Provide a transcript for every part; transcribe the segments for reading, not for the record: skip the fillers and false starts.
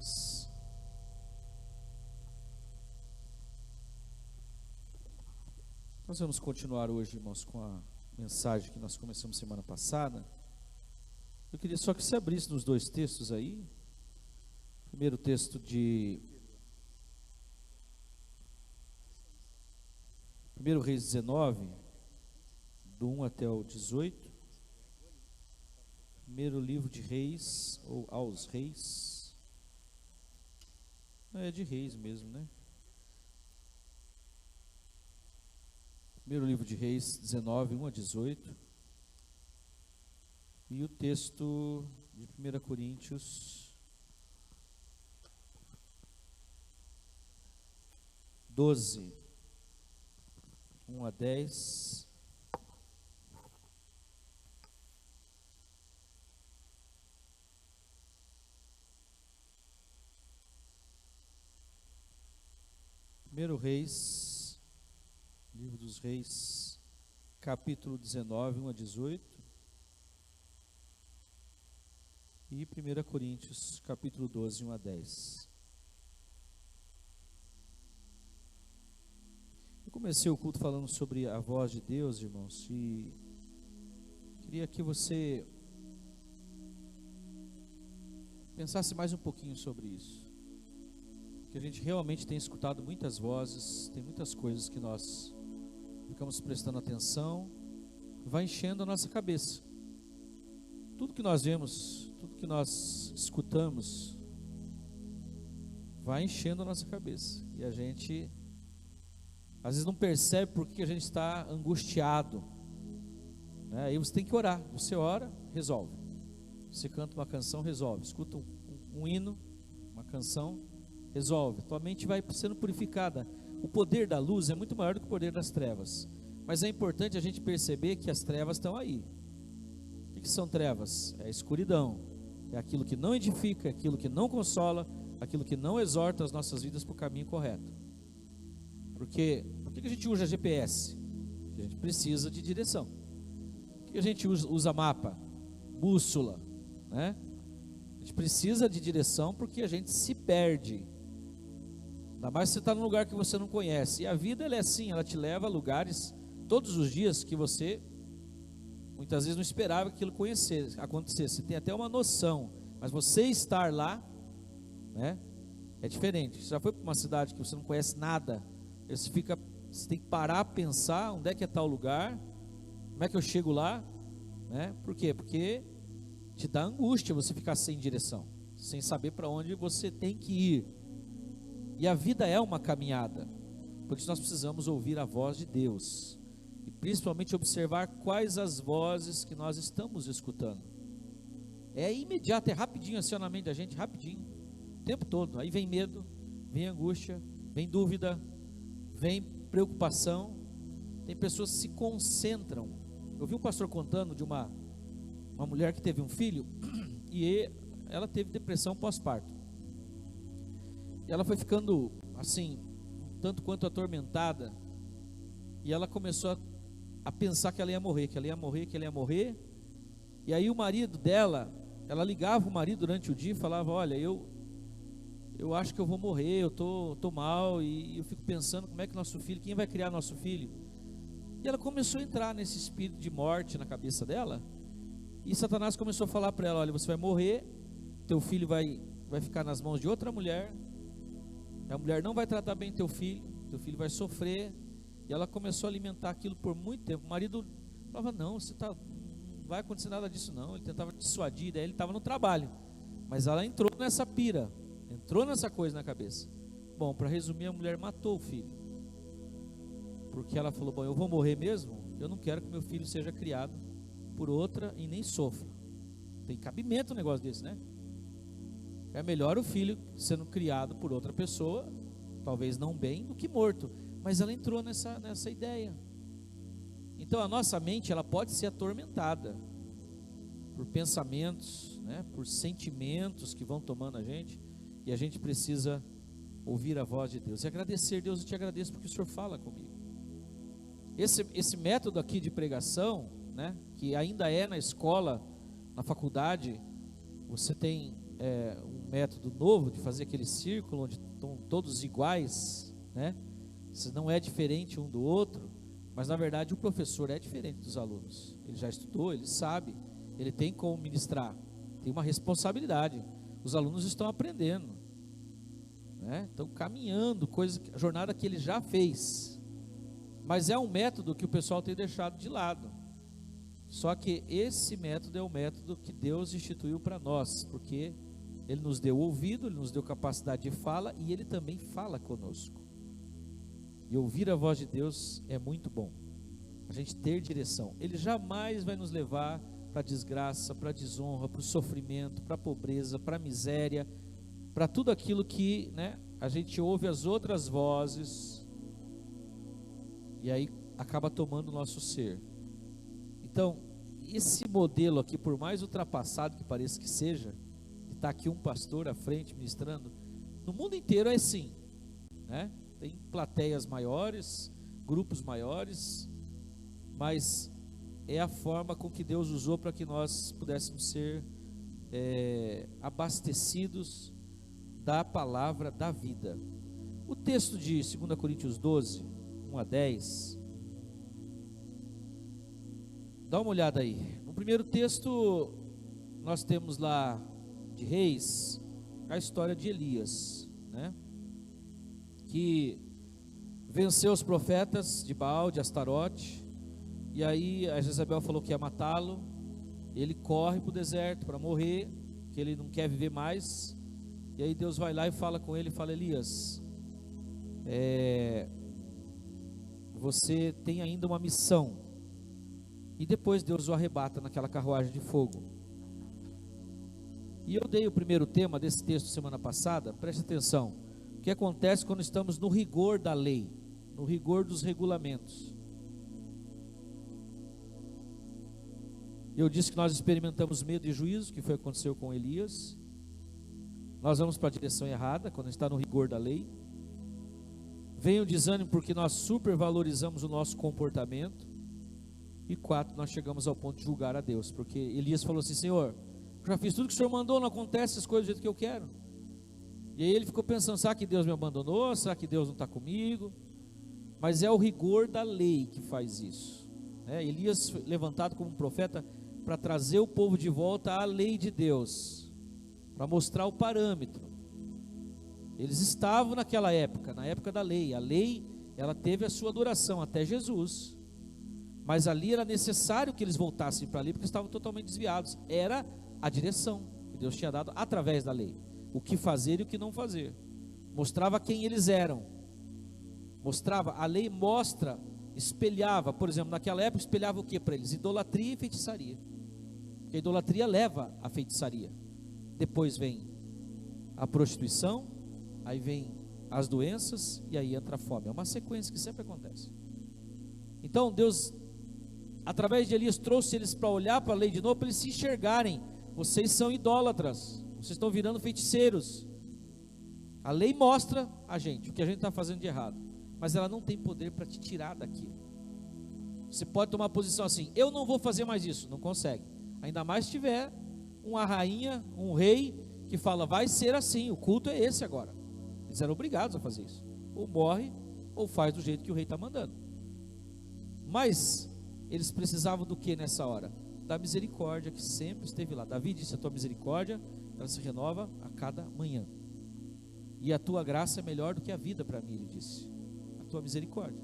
Reis. Nós vamos continuar hoje, irmãos, com a mensagem que nós começamos semana passada. Eu queria só que você abrisse nos dois textos aí. Primeiro texto de 1 Reis 19, do 1 até o 18. Primeiro livro de Reis, ou aos Reis. É de Reis mesmo, né? Primeiro livro de Reis 19, 1 a 18. E o texto de 1 Coríntios 12, 1 a 10. Primeiro Reis, livro dos Reis, capítulo 19, 1 a 18. E 1 Coríntios, capítulo 12, 1 a 10. Eu comecei o culto falando sobre a voz de Deus, irmãos, e queria que você pensasse mais um pouquinho sobre isso. Que a gente realmente tem escutado muitas vozes, tem muitas coisas que nós ficamos prestando atenção, vai enchendo a nossa cabeça. Tudo que nós vemos, tudo que nós escutamos, vai enchendo a nossa cabeça. E a gente, às vezes, não percebe por que a gente está angustiado. Aí você tem que orar. Você ora, resolve. Você canta uma canção, resolve. Escuta um hino, uma canção, resolve. Tua mente vai sendo purificada. O poder da luz é muito maior do que o poder das trevas. Mas é importante a gente perceber que as trevas estão aí. O que são trevas? É a escuridão. É aquilo que não edifica, é aquilo que não consola, aquilo que não exorta as nossas vidas para o caminho correto. Por que a gente usa GPS? Porque a gente precisa de direção. Por que a gente usa mapa? Bússola, né? A gente precisa de direção porque a gente se perde. Ainda mais se você está num lugar que você não conhece. E a vida, ela é assim, ela te leva a lugares todos os dias que você muitas vezes não esperava que aquilo acontecesse. Você tem até uma noção, mas você estar lá, né, é diferente. Você já foi para uma cidade que você não conhece nada, você tem que parar, pensar onde é que é tal lugar, como é que eu chego lá, né? Por quê? Porque te dá angústia você ficar sem direção, sem saber para onde você tem que ir. E a vida é uma caminhada, por isso nós precisamos ouvir a voz de Deus, e principalmente observar quais as vozes que nós estamos escutando. É imediato, é rapidinho assim na mente da gente, rapidinho, o tempo todo. Aí vem medo, vem angústia, vem dúvida, vem preocupação. Tem pessoas que se concentram. Eu vi um pastor contando de uma mulher que teve um filho, e ela teve depressão pós-parto. E ela foi ficando assim, tanto quanto atormentada, e ela começou a pensar que ela ia morrer, que ela ia morrer, que ela ia morrer. E aí o marido dela, ela ligava o marido durante o dia e falava: olha, eu acho que eu vou morrer, eu tô mal, e eu fico pensando como é que nosso filho, quem vai criar nosso filho? E ela começou a entrar nesse espírito de morte na cabeça dela, e Satanás começou a falar para ela: olha, você vai morrer, teu filho vai ficar nas mãos de outra mulher, a mulher não vai tratar bem teu filho vai sofrer. E ela começou a alimentar aquilo por muito tempo. O marido falava: não, não vai acontecer nada disso não. Ele tentava dissuadir, daí ele estava no trabalho, mas ela entrou nessa pira, entrou nessa coisa na cabeça. Bom, para resumir, a mulher matou o filho, porque ela falou: bom, eu vou morrer mesmo, eu não quero que meu filho seja criado por outra e nem sofra. Tem cabimento um negócio desse, né? É melhor o filho sendo criado por outra pessoa, talvez não bem, do que morto. Mas ela entrou nessa ideia. Então a nossa mente, ela pode ser atormentada por pensamentos, né, por sentimentos que vão tomando a gente, e a gente precisa ouvir a voz de Deus e agradecer. Deus, eu te agradeço porque o Senhor fala comigo. Esse método aqui de pregação, né, que ainda é na escola, na faculdade, você tem um método novo de fazer aquele círculo onde estão todos iguais, né? Isso não é diferente um do outro, mas na verdade o professor é diferente dos alunos. Ele já estudou, ele sabe, ele tem como ministrar, tem uma responsabilidade. Os alunos estão aprendendo, né? Estão caminhando, a jornada que ele já fez. Mas é um método que o pessoal tem deixado de lado. Só que esse método é o método que Deus instituiu para nós, porque Ele nos deu ouvido, Ele nos deu capacidade de fala e Ele também fala conosco. E ouvir a voz de Deus é muito bom. A gente ter direção. Ele jamais vai nos levar para a desgraça, para a desonra, para o sofrimento, para a pobreza, para a miséria, para tudo aquilo que, né, a gente ouve as outras vozes e aí acaba tomando o nosso ser. Então, esse modelo aqui, por mais ultrapassado que pareça que seja, está aqui um pastor à frente ministrando, no mundo inteiro é assim, né? Tem plateias maiores, grupos maiores, mas é a forma com que Deus usou para que nós pudéssemos ser abastecidos da palavra da vida. O texto de 2 Coríntios 12, 1 a 10, dá uma olhada aí. No primeiro texto, nós temos lá de Reis, a história de Elias, né? Que venceu os profetas de Baal, de Astarote, e aí a Jezabel falou que ia matá-lo. Ele corre para o deserto para morrer, que ele não quer viver mais. E aí Deus vai lá e fala com ele, fala: Elias, você tem ainda uma missão. E depois Deus o arrebata naquela carruagem de fogo. E eu dei o primeiro tema desse texto semana passada. Preste atenção, o que acontece quando estamos no rigor da lei, no rigor dos regulamentos. Eu disse que nós experimentamos medo e juízo, que foi o que aconteceu com Elias. Nós vamos para a direção errada, quando está no rigor da lei. Vem o desânimo porque nós supervalorizamos o nosso comportamento. E 4, nós chegamos ao ponto de julgar a Deus, porque Elias falou assim: Senhor, eu já fiz tudo que o Senhor mandou, não acontece as coisas do jeito que eu quero. E aí ele ficou pensando: será que Deus me abandonou? Será que Deus não está comigo? Mas é o rigor da lei que faz isso, né? Elias foi levantado como um profeta para trazer o povo de volta à lei de Deus, para mostrar o parâmetro. Eles estavam naquela época, na época da lei. A lei, ela teve a sua duração até Jesus, mas ali era necessário que eles voltassem para ali, porque estavam totalmente desviados. Era a direção que Deus tinha dado através da lei, o que fazer e o que não fazer. Mostrava quem eles eram, mostrava, a lei mostra, espelhava, por exemplo, naquela época espelhava o que para eles? Idolatria e feitiçaria, porque a idolatria leva à feitiçaria. Depois vem a prostituição, aí vem as doenças e aí entra a fome. É uma sequência que sempre acontece. Então Deus, através de Elias, trouxe eles para olhar para a lei de novo, para eles se enxergarem: vocês são idólatras, vocês estão virando feiticeiros. A lei mostra a gente o que a gente está fazendo de errado, mas ela não tem poder para te tirar daquilo. Você pode tomar posição assim: eu não vou fazer mais isso. Não consegue, ainda mais se tiver uma rainha, um rei que fala: vai ser assim, o culto é esse agora. Eles eram obrigados a fazer isso, ou morre ou faz do jeito que o rei está mandando. Mas eles precisavam do que nessa hora? Da misericórdia que sempre esteve lá. Davi disse: a tua misericórdia, ela se renova a cada manhã, e a tua graça é melhor do que a vida para mim, ele disse. A tua misericórdia,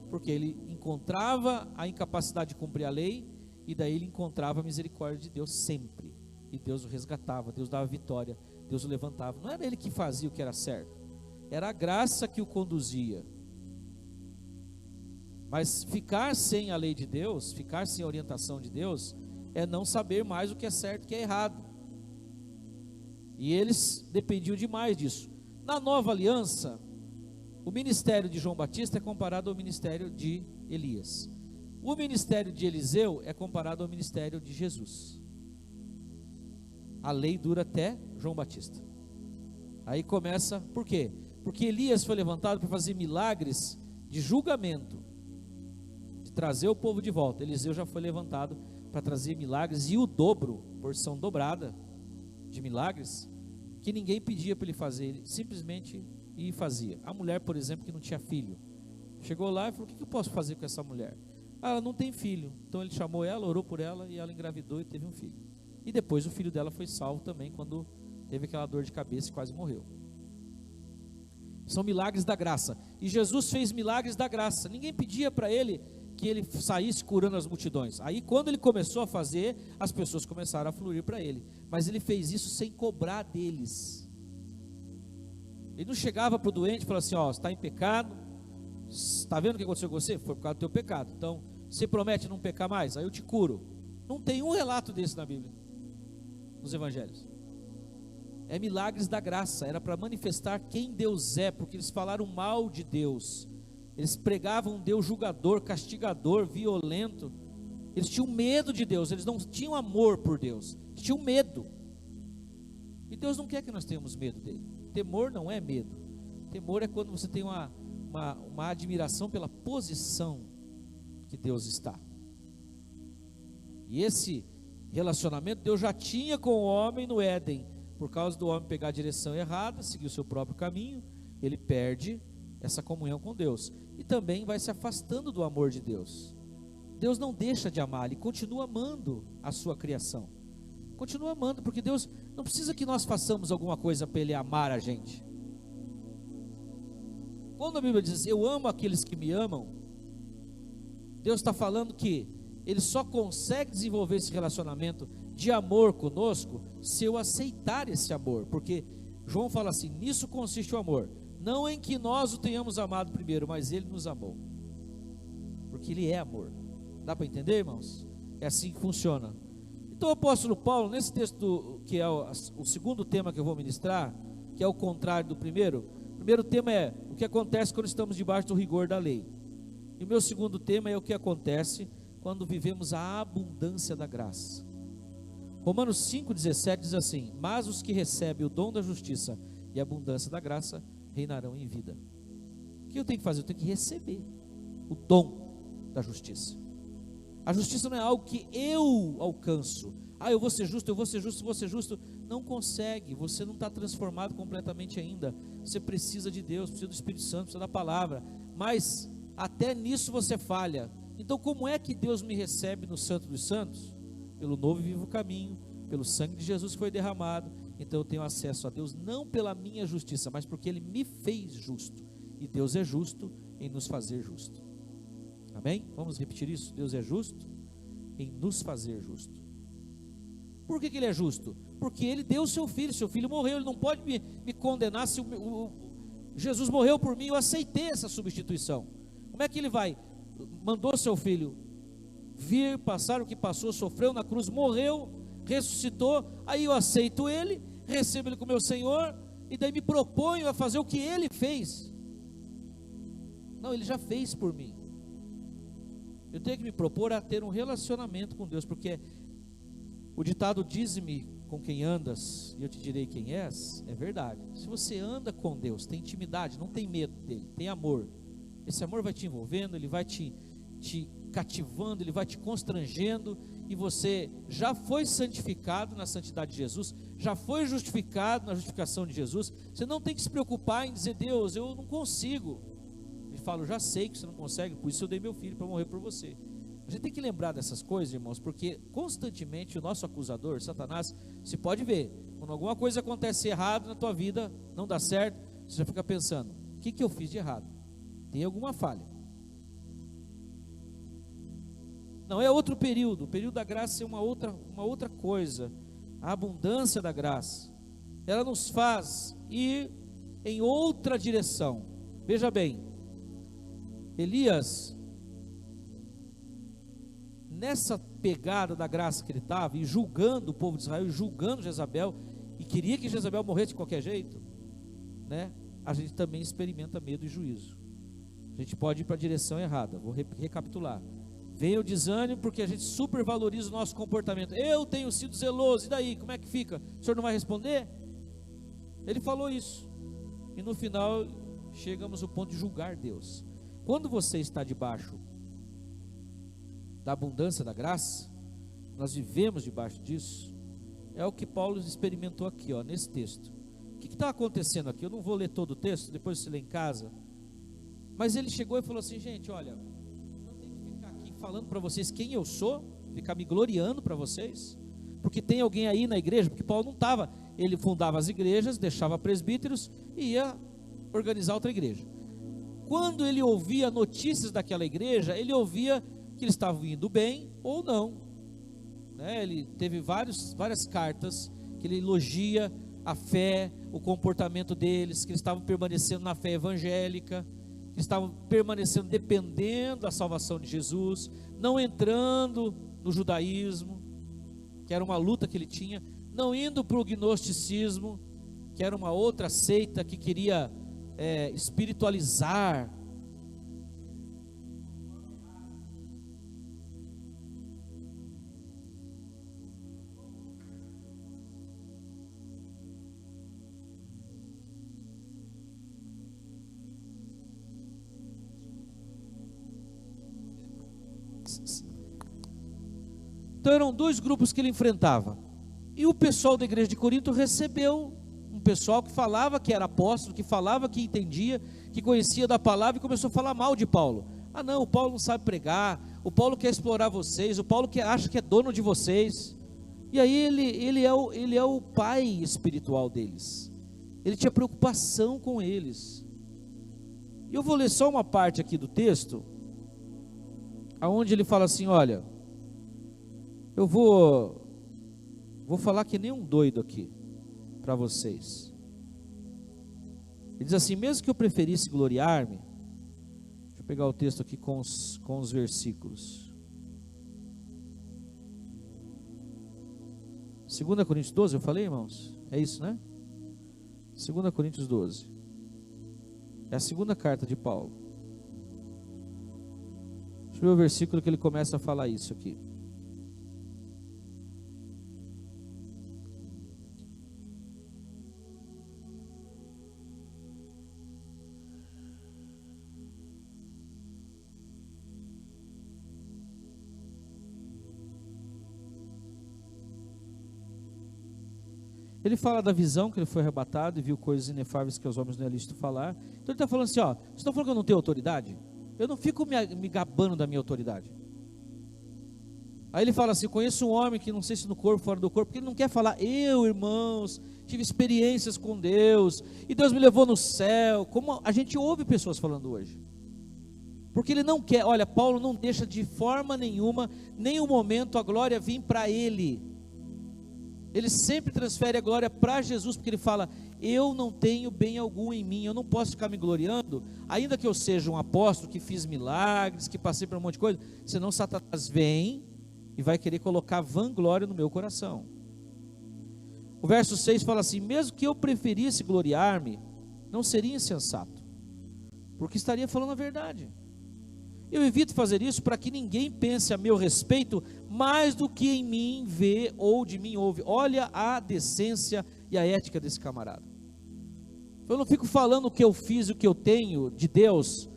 porque ele encontrava a incapacidade de cumprir a lei, e daí ele encontrava a misericórdia de Deus sempre, e Deus o resgatava, Deus dava vitória, Deus o levantava. Não era ele que fazia o que era certo, era a graça que o conduzia. Mas ficar sem a lei de Deus, ficar sem a orientação de Deus, é não saber mais o que é certo e o que é errado. E eles dependiam demais disso. Na nova aliança, o ministério de João Batista é comparado ao ministério de Elias. O ministério de Eliseu é comparado ao ministério de Jesus. A lei dura até João Batista. Aí começa, por quê? Porque Elias foi levantado para fazer milagres de julgamento, de trazer o povo de volta. Eliseu já foi levantado para trazer milagres e o dobro, porção dobrada. de milagres que ninguém pedia para ele fazer, ele simplesmente ia e fazia. A mulher, por exemplo, que não tinha filho, chegou lá e falou: o que eu posso fazer com essa mulher? Ah, ela não tem filho. Então ele chamou ela, orou por ela e ela engravidou e teve um filho. E depois o filho dela foi salvo também quando teve aquela dor de cabeça e quase morreu. São milagres da graça. E Jesus fez milagres da graça. Ninguém pedia para ele que ele saísse curando as multidões. Aí quando ele começou a fazer, as pessoas começaram a fluir para ele. Mas ele fez isso sem cobrar deles. Ele não chegava para o doente e falava assim: ó, você está em pecado, está vendo o que aconteceu com você? Foi por causa do teu pecado. Então, você promete não pecar mais? Aí eu te curo. Não tem um relato desse na Bíblia, nos evangelhos. É milagres da graça, era para manifestar quem Deus é, porque eles falaram mal de Deus. Eles pregavam um Deus julgador, castigador, violento. Eles tinham medo de Deus, eles não tinham amor por Deus, eles tinham medo. E Deus não quer que nós tenhamos medo dele. Temor não é medo. Temor é quando você tem uma admiração pela posição que Deus está. E esse relacionamento Deus já tinha com o homem no Éden. Por causa do homem pegar a direção errada, seguir o seu próprio caminho, ele perde essa comunhão com Deus. E também vai se afastando do amor de Deus. Deus não deixa de amar, Ele continua amando a sua criação. Continua amando, porque Deus não precisa que nós façamos alguma coisa para Ele amar a gente. Quando a Bíblia diz: eu amo aqueles que me amam, Deus está falando que Ele só consegue desenvolver esse relacionamento de amor conosco se eu aceitar esse amor. Porque João fala assim: nisso consiste o amor, não em que nós o tenhamos amado primeiro, mas Ele nos amou, porque Ele é amor. Dá para entender, irmãos? É assim que funciona. Então o apóstolo Paulo, nesse texto que é o segundo tema que eu vou ministrar, que é o contrário do primeiro. O primeiro tema é o que acontece quando estamos debaixo do rigor da lei. E o meu segundo tema é o que acontece quando vivemos a abundância da graça. Romanos 5,17 diz assim: mas os que recebem o dom da justiça e a abundância da graça reinarão em vida. O que eu tenho que fazer? Eu tenho que receber o dom da justiça. A justiça não é algo que eu alcanço. Ah, eu vou ser justo, eu vou ser justo, eu vou ser justo. Não consegue, você não está transformado completamente ainda. Você precisa de Deus, precisa do Espírito Santo, precisa da palavra. Mas até nisso você falha. Então como é que Deus me recebe no Santo dos Santos? Pelo novo e vivo caminho, pelo sangue de Jesus que foi derramado. Então eu tenho acesso a Deus não pela minha justiça, mas porque Ele me fez justo. E Deus é justo em nos fazer justo. Amém? Vamos repetir isso? Deus é justo em nos fazer justo. Por que Ele é justo? Porque Ele deu o seu filho morreu. Ele não pode me condenar se Jesus morreu por mim. Eu aceitei essa substituição. Como é que Ele vai? Mandou seu filho vir, passar o que passou, sofreu na cruz, morreu, ressuscitou. Aí eu aceito Ele, recebo Ele como meu Senhor, e daí me proponho a fazer o que Ele fez. Não, Ele já fez por mim. Eu tenho que me propor a ter um relacionamento com Deus, porque o ditado dize-me com quem andas e eu te direi quem és, é verdade. Se você anda com Deus, tem intimidade, não tem medo dele, tem amor, esse amor vai te envolvendo, ele vai te cativando, ele vai te constrangendo, e você já foi santificado na santidade de Jesus, já foi justificado na justificação de Jesus. Você não tem que se preocupar em dizer: Deus, eu não consigo. Ele fala: eu já sei que você não consegue, por isso eu dei meu filho para morrer por você. A gente tem que lembrar dessas coisas, irmãos, porque constantemente o nosso acusador, Satanás, se pode ver, quando alguma coisa acontece errado na tua vida, não dá certo, você já fica pensando: o que eu fiz de errado? Tem alguma falha? Não, é outro período. O período da graça é uma outra coisa. A abundância da graça, ela nos faz ir em outra direção. Veja bem, Elias, nessa pegada da graça que ele estava, e julgando o povo de Israel, e julgando Jezabel, e queria que Jezabel morresse de qualquer jeito, né? A gente também experimenta medo e juízo. A gente pode ir para a direção errada. Vou recapitular. Vem o desânimo porque a gente supervaloriza o nosso comportamento. Eu tenho sido zeloso, e daí? Como é que fica? O senhor não vai responder? Ele falou isso. E no final chegamos ao ponto de julgar Deus. Quando você está debaixo da abundância da graça, nós vivemos debaixo disso, é o que Paulo experimentou aqui, ó, nesse texto. O que está acontecendo aqui? Eu não vou ler todo o texto, depois você lê em casa. Mas ele chegou e falou assim: gente, olha, eu tenho que ficar aqui falando para vocês quem eu sou, ficar me gloriando para vocês, porque tem alguém aí na igreja, porque Paulo não estava, ele fundava as igrejas, deixava presbíteros e ia organizar outra igreja. Quando ele ouvia notícias daquela igreja, ele ouvia que eles estavam indo bem ou não, né? Ele teve várias cartas que ele elogia a fé, o comportamento deles, que eles estavam permanecendo na fé evangélica, que estavam permanecendo dependendo da salvação de Jesus, não entrando no judaísmo, que era uma luta que ele tinha, não indo para o gnosticismo, que era uma outra seita que queria espiritualizar. Então eram dois grupos que ele enfrentava, e o pessoal da igreja de Corinto recebeu um pessoal que falava que era apóstolo, que falava que entendia, que conhecia da palavra, e começou a falar mal de Paulo. Ah não, o Paulo não sabe pregar, o Paulo quer explorar vocês, o Paulo acha que é dono de vocês. E aí ele é o pai espiritual deles, ele tinha preocupação com eles. E eu vou ler só uma parte aqui do texto, aonde ele fala assim: olha, eu vou falar que nem um doido aqui para vocês. Ele diz assim: mesmo que eu preferisse gloriar-me, deixa eu pegar o texto aqui com os versículos. 2 Coríntios 12, eu falei, irmãos? É isso, né? 2 Coríntios 12. É a segunda carta de Paulo. Deixa eu ver o versículo que ele começa a falar isso aqui. Ele fala da visão, que ele foi arrebatado e viu coisas inefáveis que aos homens não é lícito falar. Então ele está falando assim: ó, vocês estão falando que eu não tenho autoridade? Eu não fico me gabando da minha autoridade. Aí ele fala assim: conheço um homem que não sei se no corpo, fora do corpo, porque ele não quer falar: eu, irmãos, tive experiências com Deus, e Deus me levou no céu, como a gente ouve pessoas falando hoje. Porque ele não quer, olha, Paulo não deixa de forma nenhuma, nenhum momento a glória vir para ele. Ele sempre transfere a glória para Jesus, porque ele fala: eu não tenho bem algum em mim, eu não posso ficar me gloriando, ainda que eu seja um apóstolo, que fiz milagres, que passei por um monte de coisa, senão Satanás vem e vai querer colocar vanglória no meu coração. O verso 6 fala assim: mesmo que eu preferisse gloriar-me, não seria insensato, porque estaria falando a verdade. Eu evito fazer isso para que ninguém pense a meu respeito mais do que em mim vê ou de mim ouve. Olha a decência e a ética desse camarada. Eu não fico falando o que eu fiz, o que eu tenho de Deus,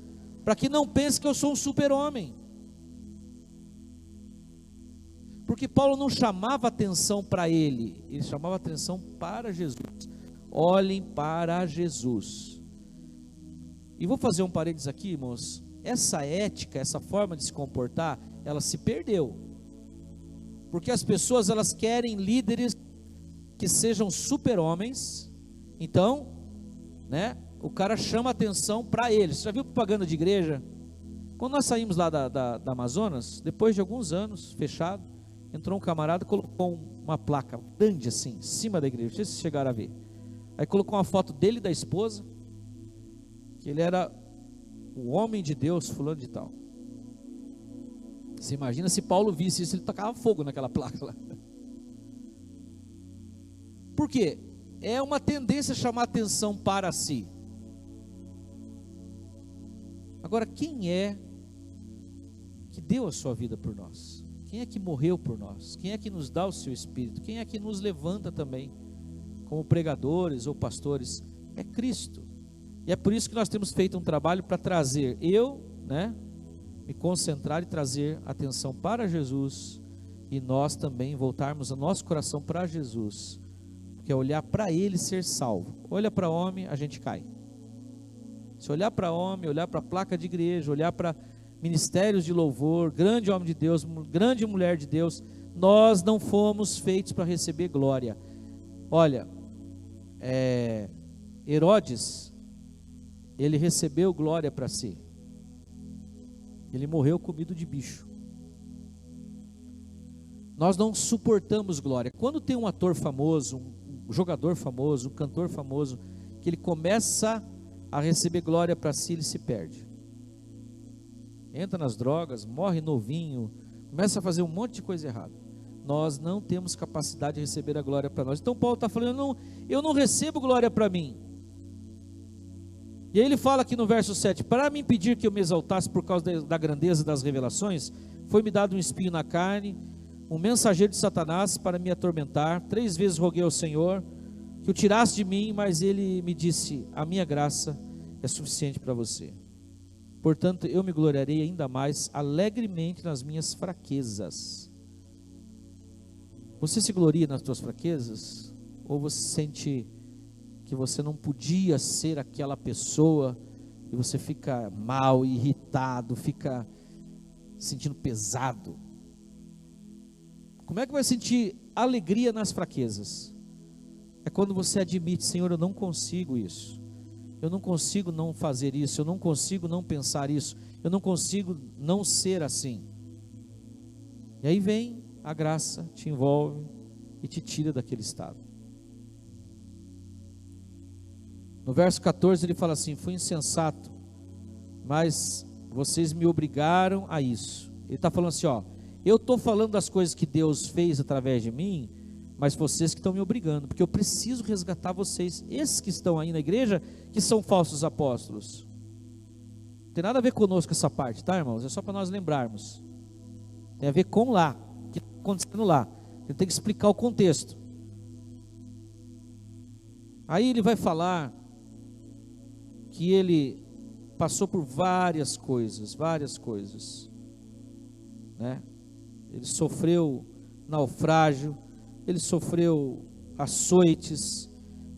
para que não pense que eu sou um super-homem. Porque Paulo não chamava atenção para ele, ele chamava atenção para Jesus. Olhem para Jesus. E vou fazer um parênteses aqui, irmãos. Essa ética, essa forma de se comportar, ela se perdeu. Porque as pessoas, elas querem líderes que sejam super-homens. Então, né, o cara chama atenção para eles. Você já viu propaganda de igreja? Quando nós saímos lá da Amazonas, depois de alguns anos, fechado, entrou um camarada e colocou uma placa grande assim, em cima da igreja. Não sei se vocês chegaram a ver. Aí colocou uma foto dele e da esposa, que ele era o homem de Deus, fulano de tal. Você imagina se Paulo visse isso, ele tacava fogo naquela placa lá. Por quê? É uma tendência a chamar atenção para si. Agora, quem é que deu a sua vida por nós? Quem é que morreu por nós? Quem é que nos dá o seu Espírito? Quem é que nos levanta também como pregadores ou pastores? É Cristo. E é por isso que nós temos feito um trabalho para trazer, me concentrar e trazer atenção para Jesus, e nós também voltarmos o nosso coração para Jesus, porque é olhar para Ele ser salvo. Olha para homem, a gente cai. Se olhar para homem, olhar para a placa de igreja, olhar para ministérios de louvor, grande homem de Deus, grande mulher de Deus, nós não fomos feitos para receber glória. Olha, Herodes, ele recebeu glória para si. Ele morreu comido de bicho. Nós não suportamos glória. Quando tem um ator famoso, um jogador famoso, um cantor famoso, que ele começa a receber glória para si, ele se perde. Entra nas drogas, morre novinho, começa a fazer um monte de coisa errada. Nós não temos capacidade de receber a glória para nós. Então Paulo está falando, eu não recebo glória para mim. E aí ele fala aqui no verso 7, para me impedir que eu me exaltasse por causa da grandeza das revelações, foi-me dado um espinho na carne, um mensageiro de Satanás para me atormentar. 3 vezes roguei ao Senhor que o tirasse de mim, mas ele me disse, a minha graça é suficiente para você. Portanto, eu me gloriarei ainda mais alegremente nas minhas fraquezas. Você se gloria nas suas fraquezas? Ou você sente que você não podia ser aquela pessoa e você fica mal, irritado, fica sentindo pesado? Como é que vai sentir alegria nas fraquezas? É quando você admite, Senhor, eu não consigo isso. Eu não consigo não fazer isso, eu não consigo não pensar isso, eu não consigo não ser assim. E aí vem a graça, te envolve e te tira daquele estado. No verso 14 ele fala assim, fui insensato, mas vocês me obrigaram a isso. Ele está falando assim, eu estou falando das coisas que Deus fez através de mim, mas vocês que estão me obrigando, porque eu preciso resgatar vocês, esses que estão aí na igreja, que são falsos apóstolos. Não tem nada a ver conosco essa parte, tá, irmãos? É só para nós lembrarmos. Tem a ver com lá, o que está acontecendo lá. Ele tem que explicar o contexto. Aí ele vai falar que ele passou por várias coisas, né? Ele sofreu naufrágio, ele sofreu açoites,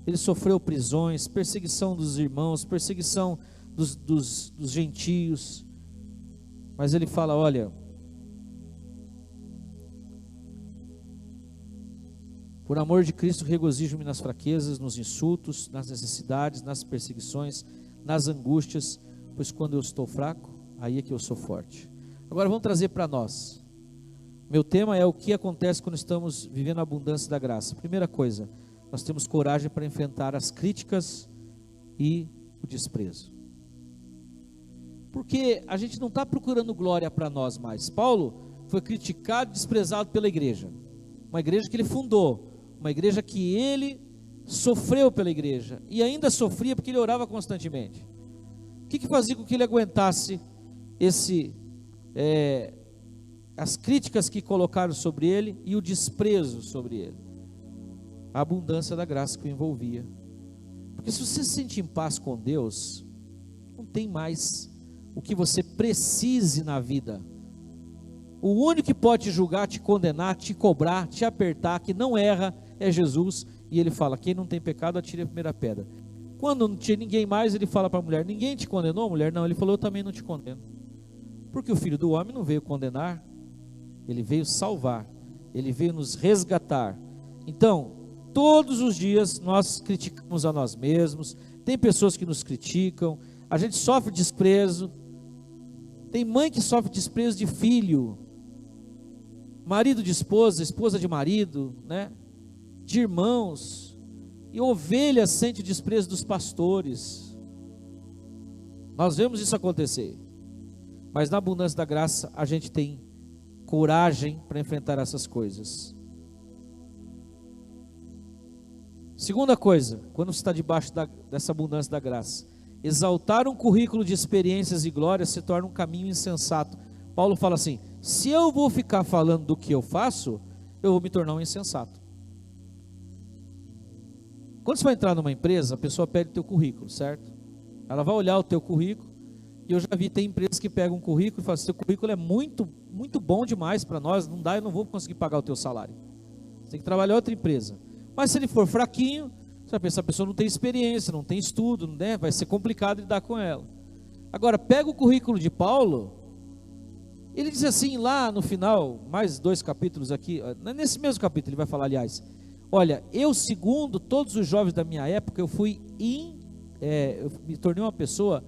ele sofreu prisões, perseguição dos irmãos, perseguição dos gentios. Mas ele fala, olha, por amor de Cristo regozijo-me nas fraquezas, nos insultos, nas necessidades, nas perseguições, nas angústias, pois quando eu estou fraco, aí é que eu sou forte. Agora vamos trazer para nós. Meu tema é o que acontece quando estamos vivendo a abundância da graça. Primeira coisa, nós temos coragem para enfrentar as críticas e o desprezo. Porque a gente não está procurando glória para nós mais. Paulo foi criticado e desprezado pela igreja. Uma igreja que ele fundou, uma igreja que ele sofreu pela igreja. E ainda sofria porque ele orava constantemente. O que fazia com que ele aguentasse as críticas que colocaram sobre ele e o desprezo sobre ele? A abundância da graça que o envolvia. Porque se você se sente em paz com Deus, não tem mais o que você precise na vida. O único que pode te julgar, te condenar, te cobrar, te apertar, que não erra, é Jesus. E ele fala, quem não tem pecado, atire a primeira pedra. Quando não tinha ninguém mais, ele fala para a mulher, ninguém te condenou, mulher? Não, ele falou, eu também não te condeno. Porque o Filho do Homem não veio condenar, ele veio salvar, ele veio nos resgatar. Então, todos os dias nós criticamos a nós mesmos, tem pessoas que nos criticam, a gente sofre desprezo, tem mãe que sofre desprezo de filho, marido de esposa, esposa de marido, né? De irmãos, e ovelha sente o desprezo dos pastores. Nós vemos isso acontecer, mas na abundância da graça a gente tem coragem para enfrentar essas coisas. Segunda coisa, quando você está debaixo dessa abundância da graça, exaltar um currículo de experiências e glórias se torna um caminho insensato. Paulo fala assim, se eu vou ficar falando do que eu faço, eu vou me tornar um insensato. Quando você vai entrar numa empresa, a pessoa pede o teu currículo, certo? Ela vai olhar o teu currículo E eu já vi, tem empresas que pegam um currículo e falam: seu currículo é muito, muito bom demais para nós, não dá, eu não vou conseguir pagar o teu salário. Você tem que trabalhar em outra empresa. Mas se ele for fraquinho, você vai pensar, a pessoa não tem experiência, não tem estudo, né? Vai ser complicado lidar com ela. Agora, pega o currículo de Paulo, ele diz assim lá no final, mais 2 capítulos aqui, nesse mesmo capítulo ele vai falar, aliás: olha, eu, segundo todos os jovens da minha época, eu me tornei uma pessoa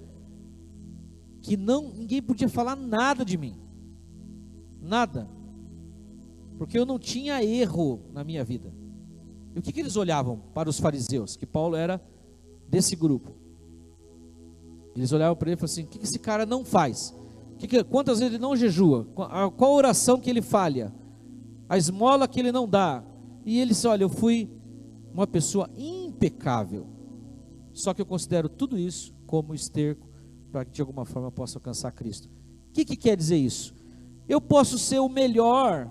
que ninguém podia falar nada de mim, nada, porque eu não tinha erro na minha vida. E o que eles olhavam para os fariseus? Que Paulo era desse grupo. Eles olhavam para ele e falavam assim: o que esse cara não faz? Quantas vezes ele não jejua? Qual oração que ele falha? A esmola que ele não dá? E ele disse: olha, eu fui uma pessoa impecável, só que eu considero tudo isso como esterco para que de alguma forma eu possa alcançar Cristo. O que quer dizer isso? Eu posso ser o melhor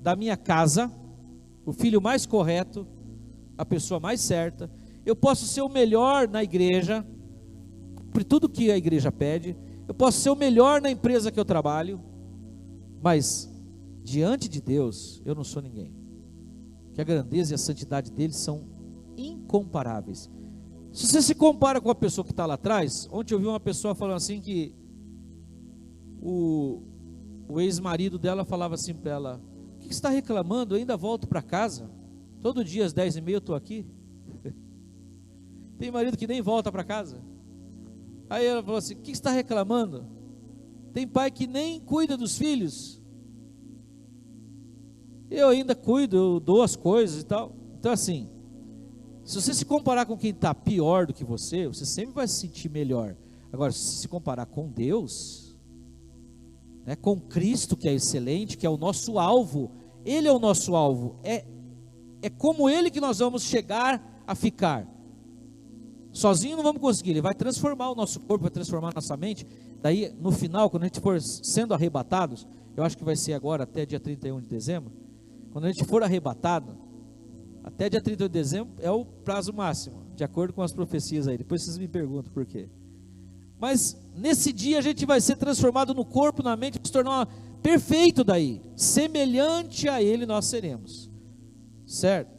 da minha casa, o filho mais correto, a pessoa mais certa. Eu posso ser o melhor na igreja, por tudo que a igreja pede. Eu posso ser o melhor na empresa que eu trabalho, mas diante de Deus eu não sou ninguém. Que a grandeza e a santidade dele são incomparáveis. Se você se compara com a pessoa que está lá atrás, ontem eu vi uma pessoa falando assim que o ex-marido dela falava assim para ela: o que você está reclamando? Eu ainda volto para casa, todo dia às 10h30 eu estou aqui. Tem marido que nem volta para casa. Aí ela falou assim: o que você está reclamando? Tem pai que nem cuida dos filhos. Eu ainda cuido, eu dou as coisas e tal. Então assim, se você se comparar com quem está pior do que você sempre vai se sentir melhor. Agora, se comparar com Deus, né, com Cristo, que é excelente, que é o nosso alvo, Ele é o nosso alvo, é como Ele que nós vamos chegar a ficar. Sozinho não vamos conseguir, Ele vai transformar o nosso corpo, vai transformar a nossa mente. Daí no final, quando a gente for sendo arrebatados, eu acho que vai ser agora até dia 31 de dezembro, quando a gente for arrebatado, até dia 31 de dezembro é o prazo máximo, de acordo com as profecias aí, depois vocês me perguntam por quê. Mas nesse dia a gente vai ser transformado no corpo, na mente, se tornar perfeito daí, semelhante a Ele nós seremos, certo?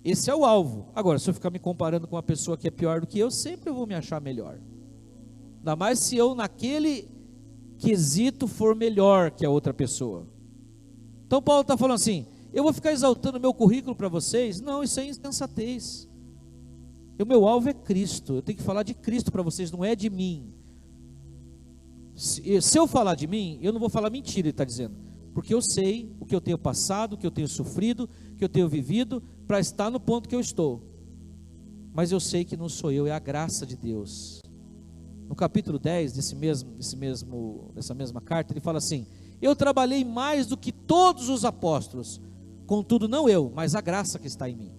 Esse é o alvo. Agora, se eu ficar me comparando com uma pessoa que é pior do que eu, sempre eu vou me achar melhor, ainda mais se eu naquele quesito for melhor que a outra pessoa. Então Paulo está falando assim: eu vou ficar exaltando o meu currículo para vocês? Não, isso é insensatez. O meu alvo é Cristo, eu tenho que falar de Cristo para vocês, não é de mim. Se eu falar de mim, eu não vou falar mentira, ele está dizendo, porque eu sei o que eu tenho passado, o que eu tenho sofrido, o que eu tenho vivido, para estar no ponto que eu estou. Mas eu sei que não sou eu, é a graça de Deus. No capítulo 10 dessa mesma carta, ele fala assim: eu trabalhei mais do que todos os apóstolos, contudo não eu, mas a graça que está em mim.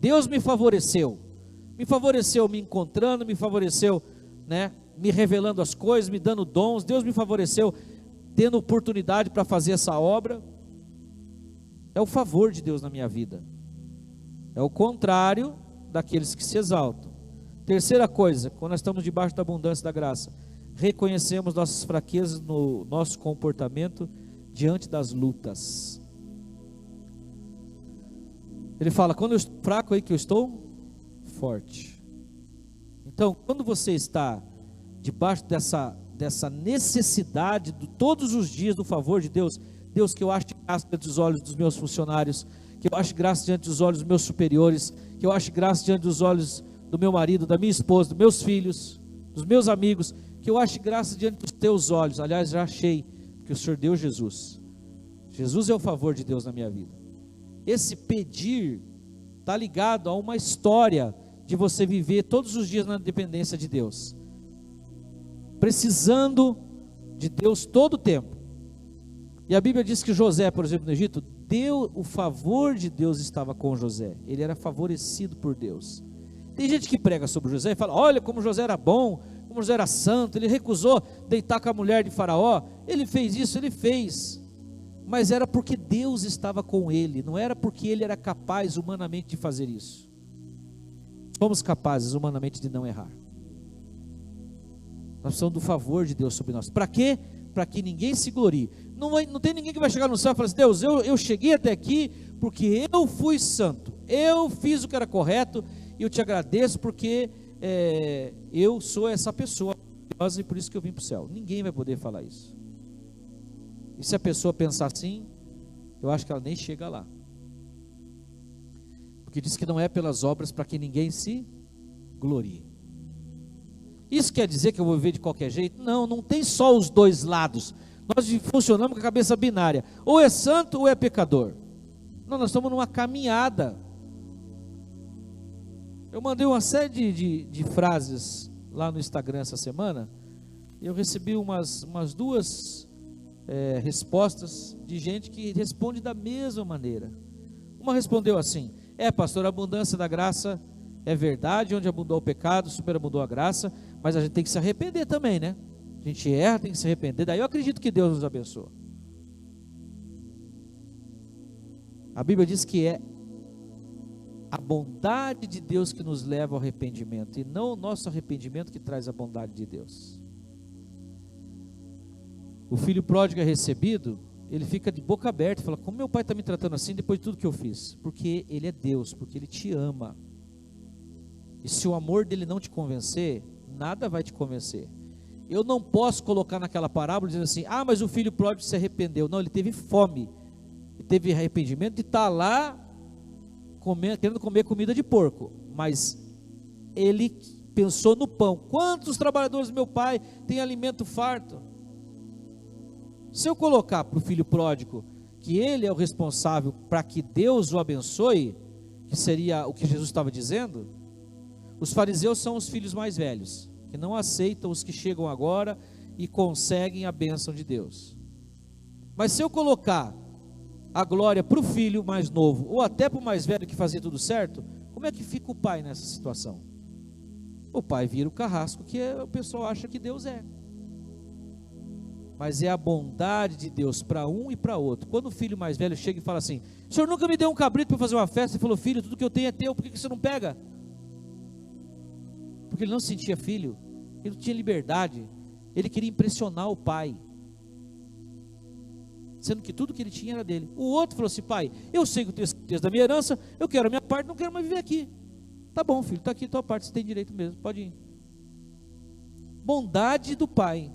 Deus me favoreceu me encontrando, me favoreceu, né, me revelando as coisas, me dando dons. Deus me favoreceu tendo oportunidade para fazer essa obra. É o favor de Deus na minha vida. É o contrário daqueles que se exaltam. Terceira coisa, quando nós estamos debaixo da abundância da graça, reconhecemos nossas fraquezas no nosso comportamento diante das lutas. Ele fala: quando eu estou fraco, aí que eu estou forte. Então, quando você está debaixo dessa necessidade de todos os dias do favor de Deus, Deus, que eu ache graça diante dos olhos dos meus funcionários, que eu ache graça diante dos olhos dos meus superiores, que eu ache graça diante dos olhos do meu marido, da minha esposa, dos meus filhos, dos meus amigos, que eu ache graça diante dos teus olhos. Aliás, já achei, porque o Senhor deu Jesus. Jesus é o favor de Deus na minha vida. Esse pedir está ligado a uma história de você viver todos os dias na dependência de Deus, precisando de Deus todo o tempo. E a Bíblia diz que José, por exemplo, no Egito, o favor de Deus estava com José, ele era favorecido por Deus. Tem gente que prega sobre José e fala: olha como José era bom, como José era santo, ele recusou deitar com a mulher de Faraó, ele fez isso, ele fez, mas era porque Deus estava com ele, não era porque ele era capaz humanamente de fazer isso. Somos capazes humanamente de não errar, Nós precisamos do favor de Deus sobre nós. Para quê? Para que ninguém se glorie. Não tem ninguém que vai chegar no céu e falar assim: Deus, eu cheguei até aqui porque eu fui santo, eu fiz o que era correto, e eu te agradeço porque eu sou essa pessoa maravilhosa e por isso que eu vim para o céu. Ninguém vai poder falar isso. E se a pessoa pensar assim, eu acho que ela nem chega lá. Porque diz que não é pelas obras para que ninguém se glorie. Isso quer dizer que eu vou viver de qualquer jeito? Não, não tem só os dois lados. Nós funcionamos com a cabeça binária. Ou é santo ou é pecador. Não, nós estamos numa caminhada. Eu mandei uma série de frases lá no Instagram essa semana. E eu recebi umas duas respostas de gente que responde da mesma maneira. Uma respondeu assim: pastor, a abundância da graça é verdade, onde abundou o pecado, superabundou a graça, mas a gente tem que se arrepender também, né? A gente erra, tem que se arrepender, daí eu acredito que Deus nos abençoa. A Bíblia diz que é a bondade de Deus que nos leva ao arrependimento, e não o nosso arrependimento que traz a bondade de Deus. O filho pródigo é recebido, ele fica de boca aberta e fala: como meu pai está me tratando assim depois de tudo que eu fiz? Porque ele é Deus, porque ele te ama. E se o amor dele não te convencer, nada vai te convencer. Eu não posso colocar naquela parábola dizendo assim: mas o filho pródigo se arrependeu. Não, ele teve fome, ele teve arrependimento de estar lá querendo comer comida de porco, mas ele pensou no pão. Quantos trabalhadores do meu pai têm alimento farto? Se eu colocar para o filho pródigo que ele é o responsável para que Deus o abençoe, que seria o que Jesus estava dizendo, os fariseus são os filhos mais velhos, que não aceitam os que chegam agora e conseguem a bênção de Deus. Mas se eu colocar a glória para o filho mais novo, ou até para o mais velho que fazia tudo certo, como é que fica o pai nessa situação? O pai vira o carrasco que o pessoal acha que Deus é. Mas é a bondade de Deus para um e para outro. Quando o filho mais velho chega e fala assim: o senhor nunca me deu um cabrito para fazer uma festa? Ele falou: filho, tudo que eu tenho é teu, por que você não pega? Porque ele não se sentia filho, ele não tinha liberdade, ele queria impressionar o pai, sendo que tudo que ele tinha era dele. O outro falou assim: pai, eu sei que eu tenho certeza da minha herança, eu quero a minha parte, não quero mais viver aqui. Tá bom, filho, está aqui a tua parte, você tem direito mesmo, pode ir. Bondade do pai.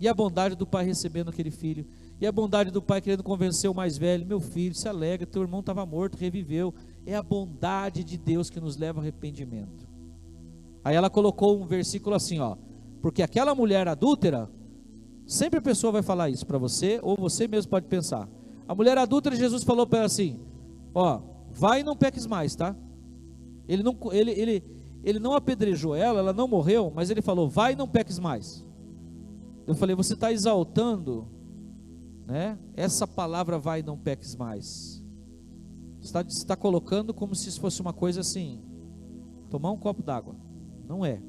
E a bondade do pai recebendo aquele filho, e a bondade do pai querendo convencer o mais velho: meu filho, se alegra, teu irmão estava morto, reviveu. É a bondade de Deus que nos leva ao arrependimento. Aí ela colocou um versículo assim, porque aquela mulher adúltera, sempre a pessoa vai falar isso para você, ou você mesmo pode pensar. A mulher adúltera, Jesus falou para ela assim: vai e não peques mais, tá? Ele não apedrejou ela não morreu, mas ele falou: vai e não peques mais. Eu falei: você está exaltando, né, essa palavra vai e não peques mais. Você está colocando como se isso fosse uma coisa assim, tomar um copo d'água. Não é.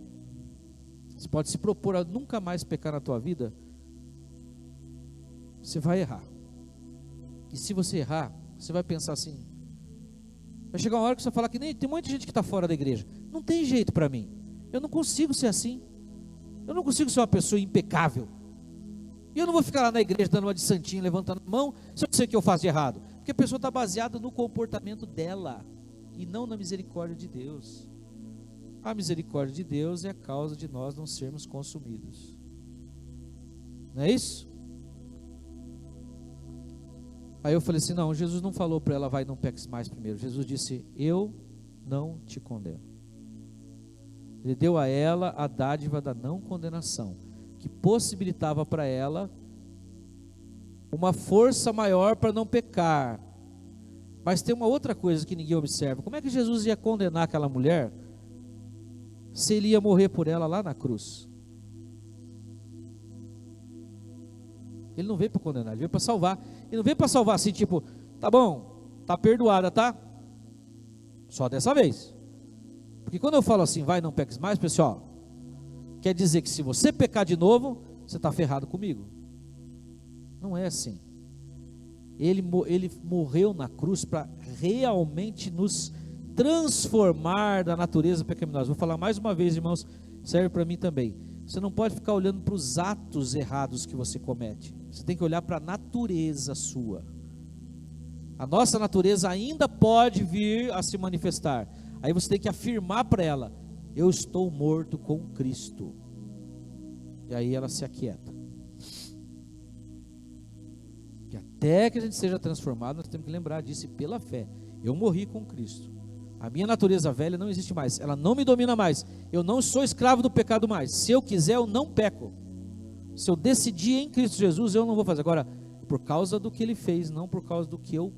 Você pode se propor a nunca mais pecar na tua vida, você vai errar. E se você errar, você vai pensar assim, vai chegar uma hora que você vai falar que nem tem muita gente que está fora da igreja. Não tem jeito para mim, eu não consigo ser assim. Eu não consigo ser uma pessoa impecável. E eu não vou ficar lá na igreja dando uma de santinho, levantando a mão, se eu sei o que eu faço de errado. Porque a pessoa está baseada no comportamento dela, e não na misericórdia de Deus. A misericórdia de Deus é a causa de nós não sermos consumidos. Não é isso? Aí eu falei assim: não, Jesus não falou para ela: vai, não peques mais primeiro. Jesus disse: eu não te condeno. Ele deu a ela a dádiva da não condenação, que possibilitava para ela uma força maior para não pecar. Mas tem uma outra coisa que ninguém observa: como é que Jesus ia condenar aquela mulher se ele ia morrer por ela lá na cruz? Ele não veio para condenar, ele veio para salvar. Ele não veio para salvar assim, tipo, tá bom, tá perdoada, tá? Só dessa vez. Porque quando eu falo assim, vai, não peques mais, pessoal, quer dizer que se você pecar de novo, você está ferrado comigo. Não é assim. Ele morreu na cruz para realmente nos transformar da natureza pecaminosa. Vou falar mais uma vez, irmãos, serve para mim também. Você não pode ficar olhando para os atos errados que você comete. Você tem que olhar para a natureza sua. A nossa natureza ainda pode vir a se manifestar. Aí você tem que afirmar para ela: eu estou morto com Cristo. E aí ela se aquieta. E até que a gente seja transformado, nós temos que lembrar disso pela fé. Eu morri com Cristo. A minha natureza velha não existe mais, ela não me domina mais. Eu não sou escravo do pecado mais. Se eu quiser, eu não peco. Se eu decidir em Cristo Jesus, eu não vou fazer. Agora, por causa do que Ele fez, não por causa do que eu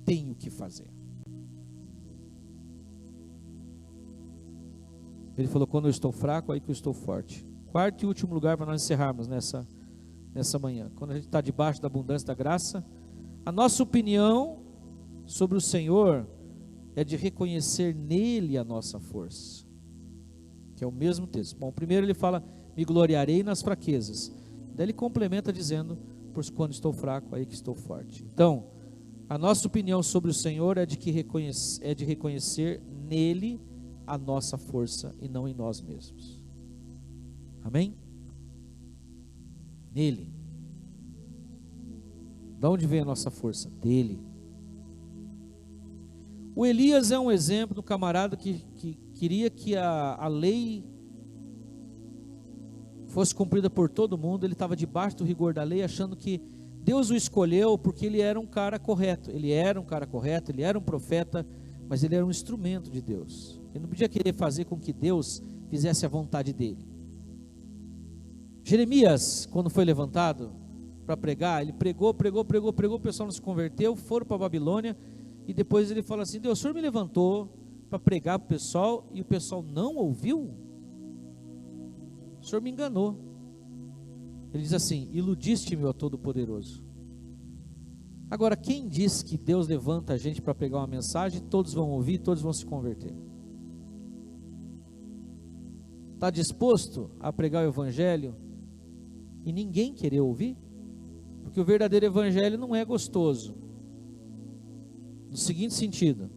tenho que fazer. Ele falou: quando eu estou fraco, aí que eu estou forte. Quarto e último lugar para nós encerrarmos nessa manhã. Quando a gente está debaixo da abundância da graça, a nossa opinião sobre o Senhor é de reconhecer nele a nossa força, que é o mesmo texto. Bom, primeiro ele fala: me gloriarei nas fraquezas. Daí ele complementa dizendo: pois quando estou fraco, aí que estou forte. Então, a nossa opinião sobre o Senhor é de reconhecer nele a nossa força e não em nós mesmos. Amém? Nele. De onde vem a nossa força? Dele. O Elias é um exemplo do camarada que queria que a lei fosse cumprida por todo mundo. Ele estava debaixo do rigor da lei, achando que Deus o escolheu porque ele era um cara correto. Ele era um cara correto, ele era um profeta, mas ele era um instrumento de Deus. Ele não podia querer fazer com que Deus fizesse a vontade dele. Jeremias, quando foi levantado para pregar, ele pregou, o pessoal não se converteu, foram para a Babilônia. E depois ele fala assim: Deus, o Senhor me levantou para pregar para o pessoal e o pessoal não ouviu? O Senhor me enganou. Ele diz assim: iludiste-me, ó Todo-Poderoso. Agora, quem diz que Deus levanta a gente para pregar uma mensagem, todos vão ouvir, todos vão se converter? Está disposto a pregar o Evangelho e ninguém querer ouvir? Porque o verdadeiro Evangelho não é gostoso. No seguinte sentido: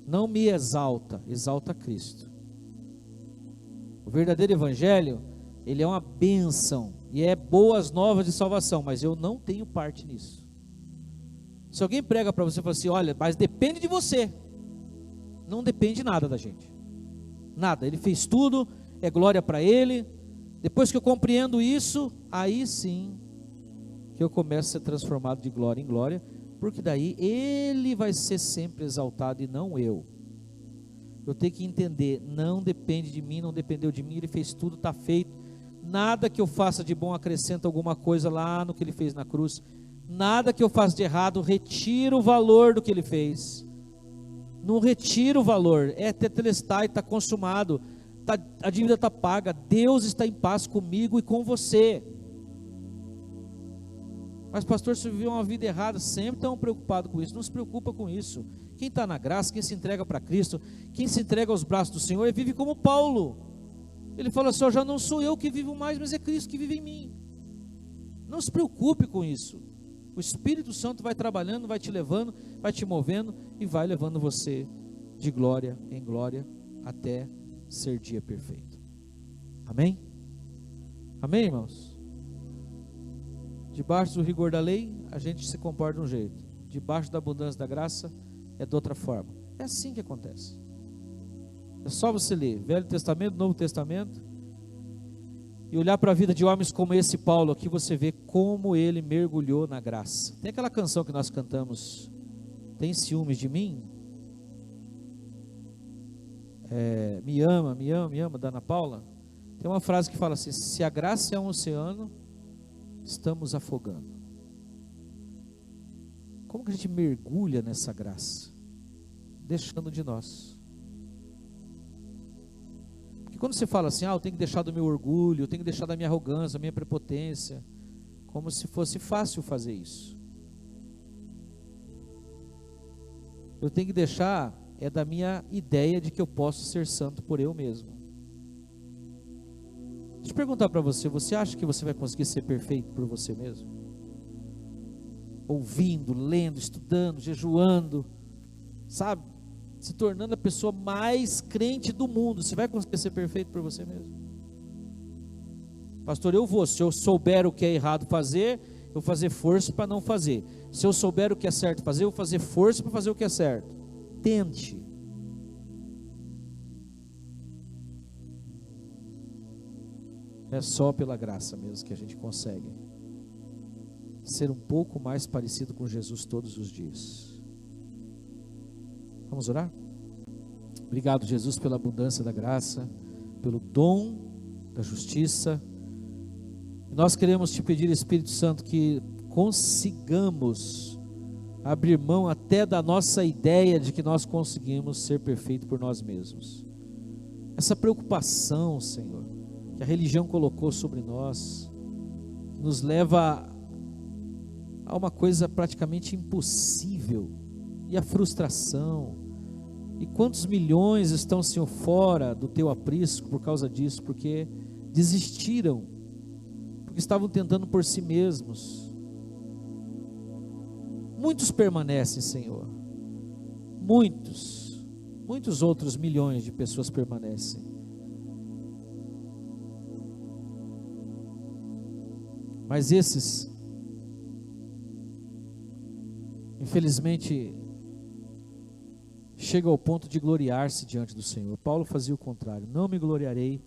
não me exalta, exalta Cristo. O verdadeiro Evangelho, ele é uma bênção e é boas novas de salvação, mas eu não tenho parte nisso. Se alguém prega para você e fala assim: olha, mas depende de você, não depende nada da gente, nada. Ele fez tudo, é glória para Ele. Depois que eu compreendo isso, aí sim que eu começo a ser transformado de glória em glória, porque daí Ele vai ser sempre exaltado e não eu. Eu tenho que entender: não depende de mim, não dependeu de mim, Ele fez tudo, está feito. Nada que eu faça de bom acrescenta alguma coisa lá no que Ele fez na cruz. Nada que eu faça de errado retira o valor do que Ele fez. Não retira o valor, é tetelestai, está consumado, a dívida está paga. Deus está em paz comigo e com você. Mas pastor, se viveu uma vida errada, sempre tão preocupado com isso. Não se preocupa com isso. Quem está na graça, quem se entrega para Cristo, quem se entrega aos braços do Senhor, vive como Paulo. Ele fala assim: já não sou eu que vivo mais, mas é Cristo que vive em mim. Não se preocupe com isso. O Espírito Santo vai trabalhando, vai te levando, vai te movendo e vai levando você de glória em glória até ser dia perfeito. Amém? Amém, irmãos? Debaixo do rigor da lei, a gente se comporta de um jeito. Debaixo da abundância da graça, é de outra forma. É assim que acontece. É só você ler Velho Testamento, Novo Testamento, e olhar para a vida de homens como esse Paulo aqui, você vê como ele mergulhou na graça. Tem aquela canção que nós cantamos: tem ciúmes de mim? Me ama, me ama, me ama, da Ana Paula. Tem uma frase que fala assim: se a graça é um oceano, estamos afogando. Como que a gente mergulha nessa graça? Deixando de nós. Porque quando você fala assim: eu tenho que deixar do meu orgulho, eu tenho que deixar da minha arrogância, da minha prepotência, como se fosse fácil fazer isso. Eu tenho que deixar da minha ideia de que eu posso ser santo por eu mesmo. Deixa eu perguntar para você: você acha que você vai conseguir ser perfeito por você mesmo? Ouvindo, lendo, estudando, jejuando, sabe? Se tornando a pessoa mais crente do mundo, você vai conseguir ser perfeito por você mesmo? Pastor, eu vou, se eu souber o que é errado fazer, eu vou fazer força para não fazer. Se eu souber o que é certo fazer, eu vou fazer força para fazer o que é certo. Tente. É só pela graça mesmo que a gente consegue ser um pouco mais parecido com Jesus todos os dias. Vamos orar? Obrigado, Jesus, pela abundância da graça, pelo dom da justiça. Nós queremos te pedir, Espírito Santo, que consigamos abrir mão até da nossa ideia de que nós conseguimos ser perfeitos por nós mesmos. Essa preocupação, Senhor, que a religião colocou sobre nós, nos leva a uma coisa praticamente impossível, e a frustração. E quantos milhões estão, Senhor, fora do teu aprisco por causa disso, porque desistiram, porque estavam tentando por si mesmos. Muitos permanecem, Senhor, muitos outros milhões de pessoas permanecem. Mas esses, infelizmente, chegam ao ponto de gloriar-se diante do Senhor. Paulo fazia o contrário: não me gloriarei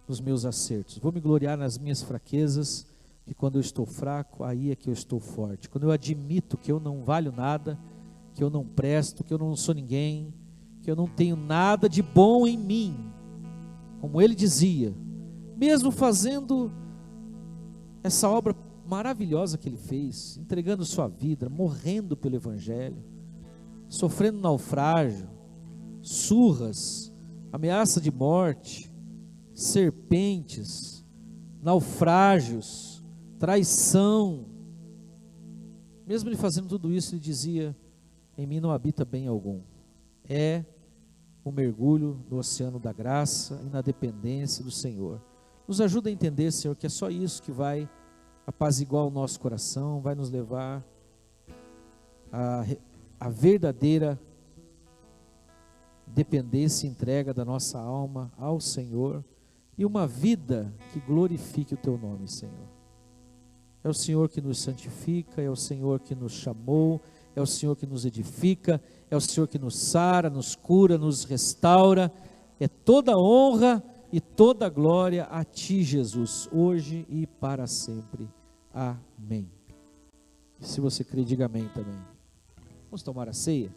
nos meus acertos, vou me gloriar nas minhas fraquezas, que quando eu estou fraco, aí é que eu estou forte. Quando eu admito que eu não valho nada, que eu não presto, que eu não sou ninguém, que eu não tenho nada de bom em mim, como ele dizia, mesmo fazendo essa obra maravilhosa que ele fez, entregando sua vida, morrendo pelo Evangelho, sofrendo naufrágio, surras, ameaça de morte, serpentes, naufrágios, traição. Mesmo ele fazendo tudo isso, ele dizia: em mim não habita bem algum. É um mergulho no oceano da graça e na dependência do Senhor. Nos ajuda a entender, Senhor, que é só isso que vai apaziguar o nosso coração, vai nos levar a verdadeira dependência e entrega da nossa alma ao Senhor, e uma vida que glorifique o teu nome, Senhor. É o Senhor que nos santifica, é o Senhor que nos chamou, é o Senhor que nos edifica, é o Senhor que nos sara, nos cura, nos restaura. É toda honra e toda glória a ti, Jesus, hoje e para sempre. Amém. Se você crê, diga amém também. Vamos tomar a ceia?